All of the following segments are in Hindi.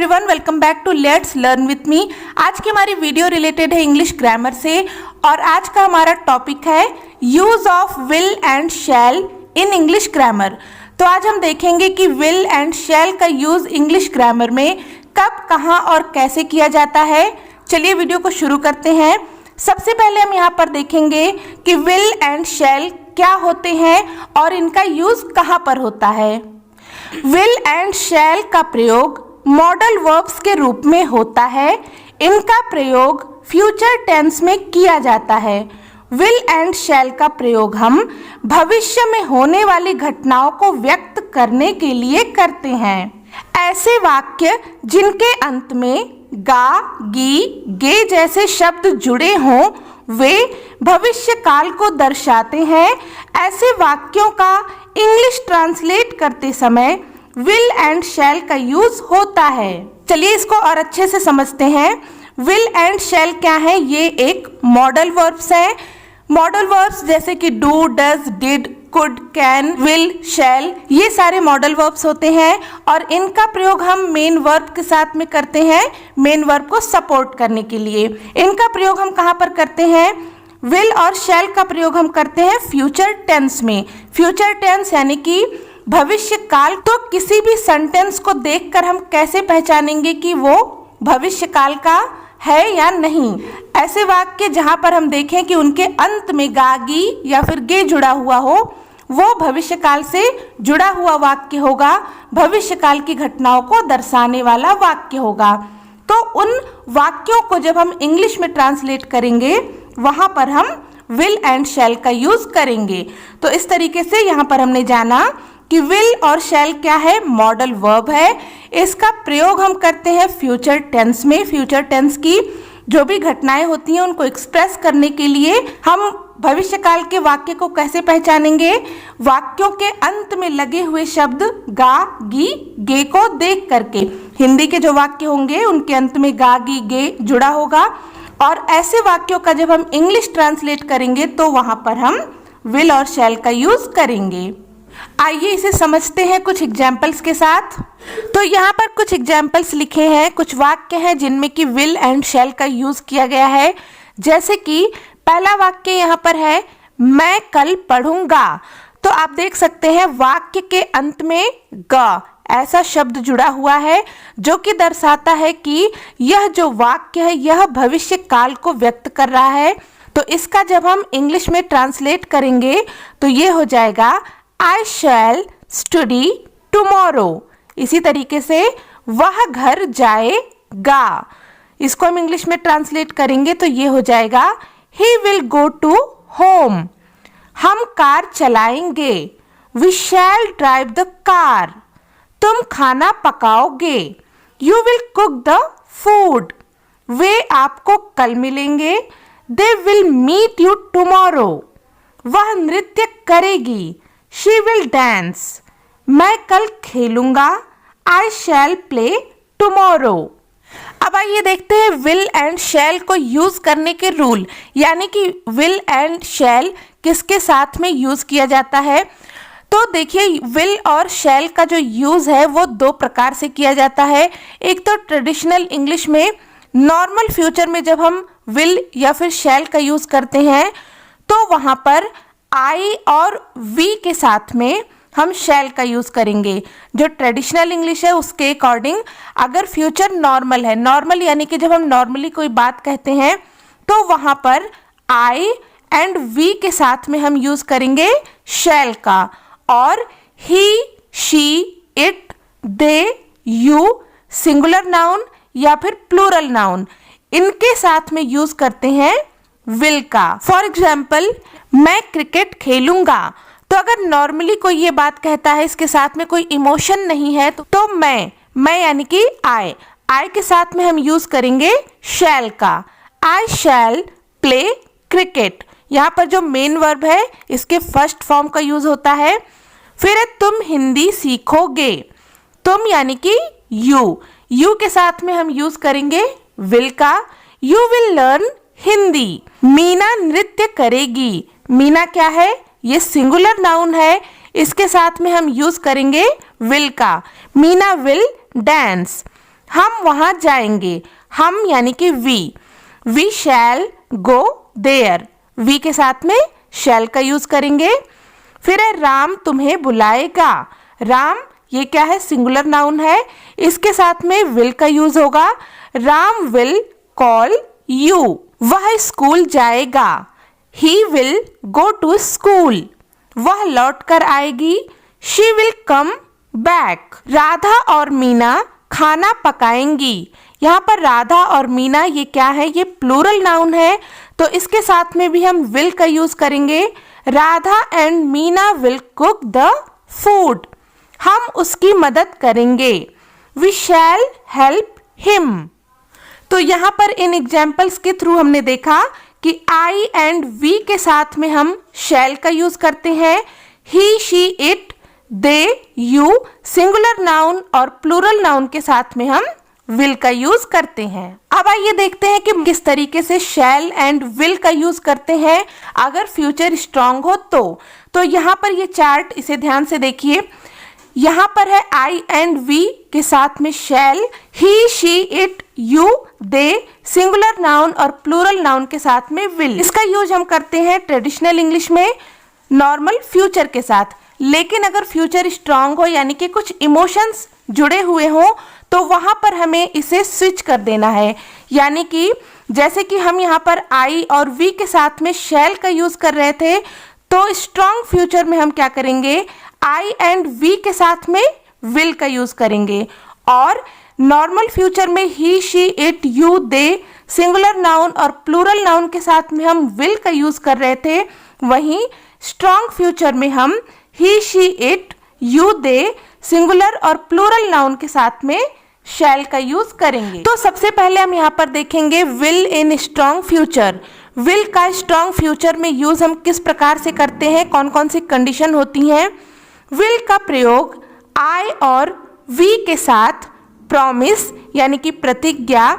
Everyone, welcome back to let's learn with me. आज की हमारी वीडियो रिलेटेड है इंग्लिश ग्रामर से और आज का हमारा टॉपिक है use of will and shall in English grammar. तो आज हम देखेंगे कि विल एंड शैल का यूज इंग्लिश ग्रामर में कब, कहाँ और कैसे किया जाता है। चलिए वीडियो को शुरू करते हैं। सबसे पहले हम यहाँ पर देखेंगे कि विल एंड शैल क्या होते हैं और इनका यूज कहाँ पर होता है। विल एंड शैल का प्रयोग मॉडल वर्ब्स के रूप में होता है। इनका प्रयोग फ्यूचर टेंस में किया जाता है। विल एंड शैल का प्रयोग हम भविष्य में होने वाली घटनाओं को व्यक्त करने के लिए करते हैं। ऐसे वाक्य जिनके अंत में गा, गी, गे जैसे शब्द जुड़े हों वे भविष्य काल को दर्शाते हैं। ऐसे वाक्यों का इंग्लिश ट्रांसलेट करते समय विल एंड शैल का यूज होता है। चलिए इसको और अच्छे से समझते हैं। विल एंड शैल क्या है? ये एक मॉडल वर्ब्स है। मॉडल वर्ब्स जैसे कि do, does, did, could, can, will, shall, ये सारे मॉडल वर्ब्स होते हैं और इनका प्रयोग हम मेन वर्ब के साथ में करते हैं, मेन वर्ब को सपोर्ट करने के लिए। इनका प्रयोग हम कहाँ पर करते हैं? विल और शैल का प्रयोग हम करते हैं फ्यूचर टेंस में। फ्यूचर टेंस यानी कि भविष्य काल। तो किसी भी सेंटेंस को देखकर हम कैसे पहचानेंगे कि वो भविष्य काल का है या नहीं। ऐसे वाक्य जहां पर हम देखें कि उनके अंत में गागी या फिर गे जुड़ा हुआ हो वो भविष्य काल से जुड़ा हुआ वाक्य होगा, भविष्य काल की घटनाओं को दर्शाने वाला वाक्य होगा। तो उन वाक्यों को जब हम इंग्लिश में ट्रांसलेट करेंगे वहां पर हम विल एंड शैल का यूज करेंगे। तो इस तरीके से यहाँ पर हमने जाना कि विल और शैल क्या है? मॉडल वर्ब है। इसका प्रयोग हम करते हैं फ्यूचर टेंस में। फ्यूचर टेंस की जो भी घटनाएं होती हैं उनको एक्सप्रेस करने के लिए हम भविष्य काल के वाक्य को कैसे पहचानेंगे? वाक्यों के अंत में लगे हुए शब्द गा, गी, गे को देख करके। हिंदी के जो वाक्य होंगे उनके अंत में गा, गी, गे जुड़ा होगा और ऐसे वाक्यों का जब हम इंग्लिश ट्रांसलेट करेंगे तो वहां पर हम विल और शैल का यूज करेंगे। आइए इसे समझते हैं कुछ एग्जाम्पल्स के साथ। तो यहाँ पर कुछ एग्जाम्पल्स लिखे हैं, कुछ वाक्य हैं जिनमें कि विल एंड शैल का यूज किया गया है। जैसे कि पहला वाक्य यहाँ पर है मैं कल पढ़ूंगा। तो आप देख सकते हैं वाक्य के अंत में ग ऐसा शब्द जुड़ा हुआ है जो कि दर्शाता है कि यह जो वाक्य है यह भविष्य काल को व्यक्त कर रहा है। तो इसका जब हम इंग्लिश में ट्रांसलेट करेंगे तो ये हो जाएगा I shall study tomorrow। इसी तरीके से वह घर जाएगा, इसको हम इंग्लिश में ट्रांसलेट करेंगे तो ये हो जाएगा He will go to home। हम कार चलाएंगे, We shall drive the car। तुम खाना पकाओगे, You will cook the food। वे आपको कल मिलेंगे, They will meet you tomorrow। वह नृत्य करेगी, She will dance। मैं कल खेलूंगा, I shall play tomorrow। अब आइए देखते हैं विल एंड शैल को यूज करने के रूल, यानी कि विल एंड शैल किसके साथ में यूज किया जाता है। तो देखिए विल और शैल का जो यूज है वो दो प्रकार से किया जाता है। एक तो ट्रेडिशनल इंग्लिश में नॉर्मल फ्यूचर में जब हम विल या फिर शैल का यूज करते हैं तो वहां पर आई और वी के साथ में हम शैल का यूज करेंगे। जो ट्रेडिशनल इंग्लिश है उसके अकॉर्डिंग अगर फ्यूचर नॉर्मल है, नॉर्मल यानी कि जब हम नॉर्मली कोई बात कहते हैं तो वहां पर आई एंड वी के साथ में हम यूज करेंगे शैल का। और he, she, it, they, you singular noun या फिर प्लूरल नाउन इनके साथ में यूज करते हैं विल का। फॉर एग्जाम्पल मैं क्रिकेट खेलूंगा। तो अगर नॉर्मली कोई ये बात कहता है इसके साथ में कोई इमोशन नहीं है तो मैं यानी कि आई के साथ में हम यूज करेंगे शैल का। आई शैल प्ले क्रिकेट। यहाँ पर जो मेन वर्ब है इसके फर्स्ट फॉर्म का यूज होता है। फिर है तुम हिंदी सीखोगे। तुम यानी कि यू के साथ में हम यूज करेंगे विल का। You will learn Hindi. Meena नृत्य करेगी। मीना क्या है? ये सिंगुलर नाउन है, इसके साथ में हम यूज करेंगे विल का। Meena will dance. हम वहां जाएंगे। हम यानी कि we shall go there. We के साथ में शैल का यूज करेंगे। फिर है राम तुम्हें बुलाएगा। राम ये क्या है, सिंगुलर नाउन है, इसके साथ में विल का यूज होगा। Ram will call you. वह स्कूल जाएगा। He will go to school. वह लौट कर आएगी। She will come back. Radha और मीना खाना पकाएंगी। यहाँ पर राधा और मीना ये क्या है, ये प्लूरल नाउन है, तो इसके साथ में भी हम विल का यूज करेंगे। Radha and Meena will cook the food. हम उसकी मदद करेंगे। We shall help him. तो यहाँ पर इन एग्जाम्पल्स के थ्रू हमने देखा कि आई एंड वी के साथ में हम शैल का यूज करते हैं। He she it they you singular noun और प्लूरल नाउन के साथ में हम विल का यूज करते हैं। अब आइए देखते हैं कि किस तरीके से शैल एंड विल का यूज करते हैं अगर फ्यूचर स्ट्रांग हो तो यहाँ पर ये चार्ट, इसे ध्यान से देखिए। यहाँ पर है आई एंड वी के साथ में shall, he she it you they singular noun और प्लूरल नाउन के साथ में विल। इसका यूज हम करते हैं ट्रेडिशनल इंग्लिश में नॉर्मल फ्यूचर के साथ। लेकिन अगर फ्यूचर स्ट्रांग हो यानी कि कुछ इमोशंस जुड़े हुए हो तो वहां पर हमें इसे स्विच कर देना है। यानी कि जैसे कि हम यहाँ पर आई और वी के साथ में शैल का यूज कर रहे थे, तो स्ट्रांग फ्यूचर में हम क्या करेंगे, आई एंड वी के साथ में विल का यूज करेंगे। और नॉर्मल फ्यूचर में he she it you they singular noun और प्लूरल नाउन के साथ में हम विल का यूज कर रहे थे, वहीं स्ट्रांग फ्यूचर में हम he she it you they singular और प्लूरल नाउन के साथ में शैल का यूज करेंगे। तो सबसे पहले हम यहाँ पर देखेंगे will in strong future. Will का स्ट्रांग फ्यूचर में यूज हम किस प्रकार से करते हैं, कौन कौन सी कंडीशन होती हैं। विल का प्रयोग आई और वी के साथ प्रॉमिस यानी कि प्रतिज्ञा,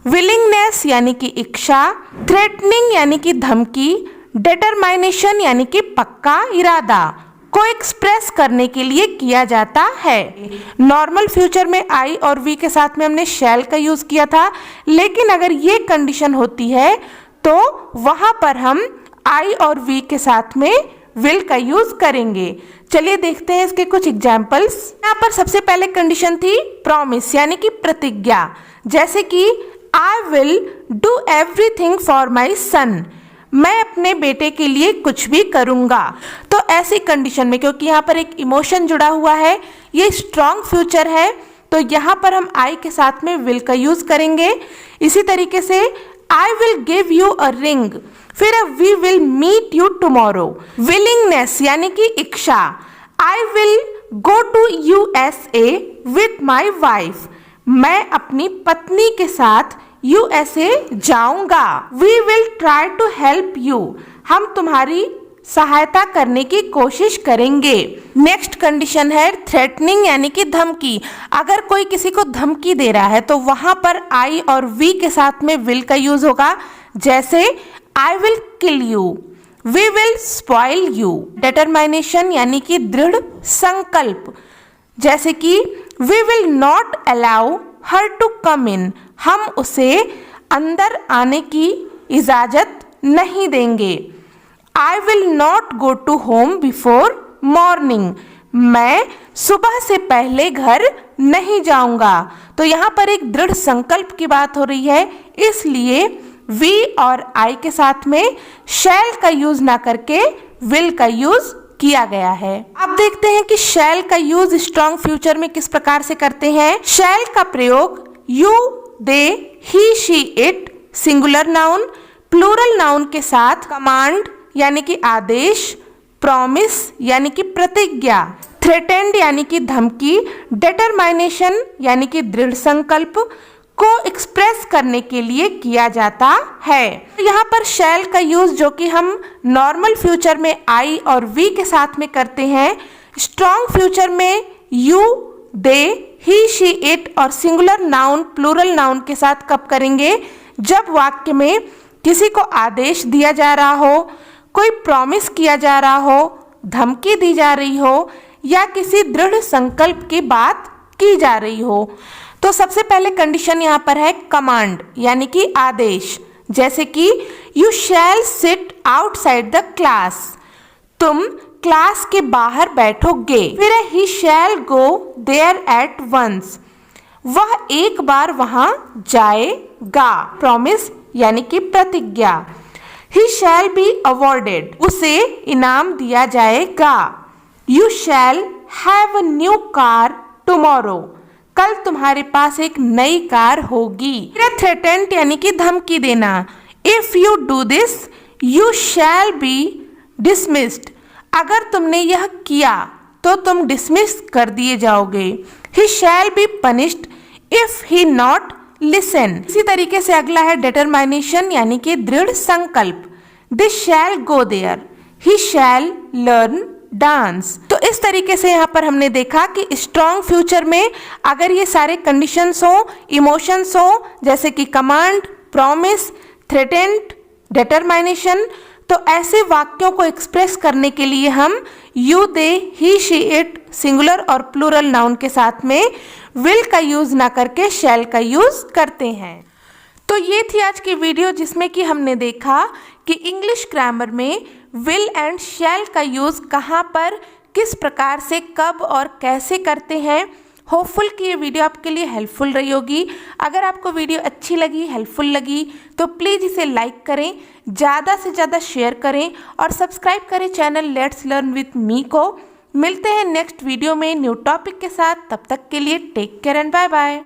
विलिंगनेस यानी कि इच्छा, थ्रेटनिंग यानी कि धमकी, डिटरमाइनेशन यानी कि पक्का इरादा को एक्सप्रेस करने के लिए किया जाता है। नॉर्मल फ्यूचर में आई और वी के साथ में हमने शैल का यूज किया था, लेकिन अगर ये कंडीशन होती है तो वहां पर हम आई और वी के साथ में विल का यूज करेंगे। चलिए देखते हैं इसके कुछ एग्जाम्पल्स। यहाँ पर सबसे पहले कंडीशन थी प्रॉमिस यानी कि प्रतिज्ञा, जैसे कि I will do everything for my son. मैं अपने बेटे के लिए कुछ भी करूंगा। तो ऐसी कंडीशन में, क्योंकि यहाँ पर एक इमोशन जुड़ा हुआ है, ये स्ट्रांग फ्यूचर है, तो यहाँ पर हम आई के साथ में विल का यूज करेंगे। इसी तरीके से I will give you a ring, फिर we will meet you tomorrow. Willingness यानी कि इच्छा, I will go to USA with my wife. मैं अपनी पत्नी के साथ USA जाऊंगा। We will try to help you. हम तुम्हारी सहायता करने की कोशिश करेंगे। नेक्स्ट कंडीशन है थ्रेटनिंग यानी कि धमकी। अगर कोई किसी को धमकी दे रहा है तो वहां पर आई और वी के साथ में विल का यूज होगा, जैसे I will kill you, we will spoil you. Determination यानी कि दृढ़ संकल्प, जैसे कि we will not allow her to come in. हम उसे अंदर आने की इजाजत नहीं देंगे। I will not go to home before morning. मैं सुबह से पहले घर नहीं जाऊंगा। तो यहाँ पर एक दृढ़ संकल्प की बात हो रही है, इसलिए वी और आई के साथ में शैल का यूज ना करके विल का यूज किया गया है। अब देखते हैं कि शैल का यूज स्ट्रांग फ्यूचर में किस प्रकार से करते हैं। शैल का प्रयोग you they he she it singular noun, plural noun के साथ कमांड यानी कि आदेश, प्रॉमिस यानी कि प्रतिज्ञा, थ्रेटेंड यानी कि धमकी, डिटरमाइनेशन यानी कि दृढ़ संकल्प को एक्सप्रेस करने के लिए किया जाता है। यहाँ पर शैल का यूज जो कि हम नॉर्मल फ्यूचर में आई और वी के साथ में करते हैं, स्ट्रॉन्ग फ्यूचर में you, they, he, she, it और सिंगुलर नाउन, प्लूरल नाउन के साथ कब करेंगे, जब वाक्य में किसी को आदेश दिया जा रहा हो, कोई प्रॉमिस किया जा रहा हो, धमकी दी जा रही हो या किसी दृढ़ संकल्प की बात की जा रही हो। तो सबसे पहले कंडीशन यहाँ पर है कमांड यानी कि आदेश, जैसे कि you shall sit outside the class, तुम क्लास के बाहर बैठोगे। फिर है he shall go there at once, वह एक बार वहां जाएगा। प्रॉमिस यानी कि प्रतिज्ञा। ही शैल बी अवॉर्डेड, उसे इनाम दिया जाएगा। You shall have a new car tomorrow, कल तुम्हारे पास एक नई कार होगी। थ्रेटेंट यानी कि धमकी देना। If you do this you shall be dismissed, अगर तुमने यह किया तो तुम डिसमिस कर दिए जाओगे। He shall be punished if he not listen. इसी तरीके से अगला है डिटरमाइनेशन यानी कि दृढ़ संकल्प। This shall go there, he shall learn dance. तो इस तरीके से यहाँ पर हमने देखा कि स्ट्रॉन्ग फ्यूचर में अगर ये सारे कंडीशंस हो, इमोशंस हो, जैसे कि कमांड, प्रॉमिस, थ्रेटेंट, डिटरमाइनेशन, तो ऐसे वाक्यों को एक्सप्रेस करने के लिए हम you, they, he, she, it singular और प्लूरल नाउन के साथ में विल का यूज ना करके शैल का यूज करते हैं। तो ये थी आज की वीडियो जिसमें कि हमने देखा कि इंग्लिश ग्रामर में विल एंड शैल का यूज़ कहाँ पर, किस प्रकार से, कब और कैसे करते हैं। होपफुल कि ये वीडियो आपके लिए हेल्पफुल रही होगी। अगर आपको वीडियो अच्छी लगी, हेल्पफुल लगी तो प्लीज़ इसे लाइक करें, ज़्यादा से ज़्यादा शेयर करें और सब्सक्राइब करें channel let's learn with me को। मिलते हैं नेक्स्ट वीडियो में न्यू टॉपिक के साथ, तब तक के लिए take care and bye bye.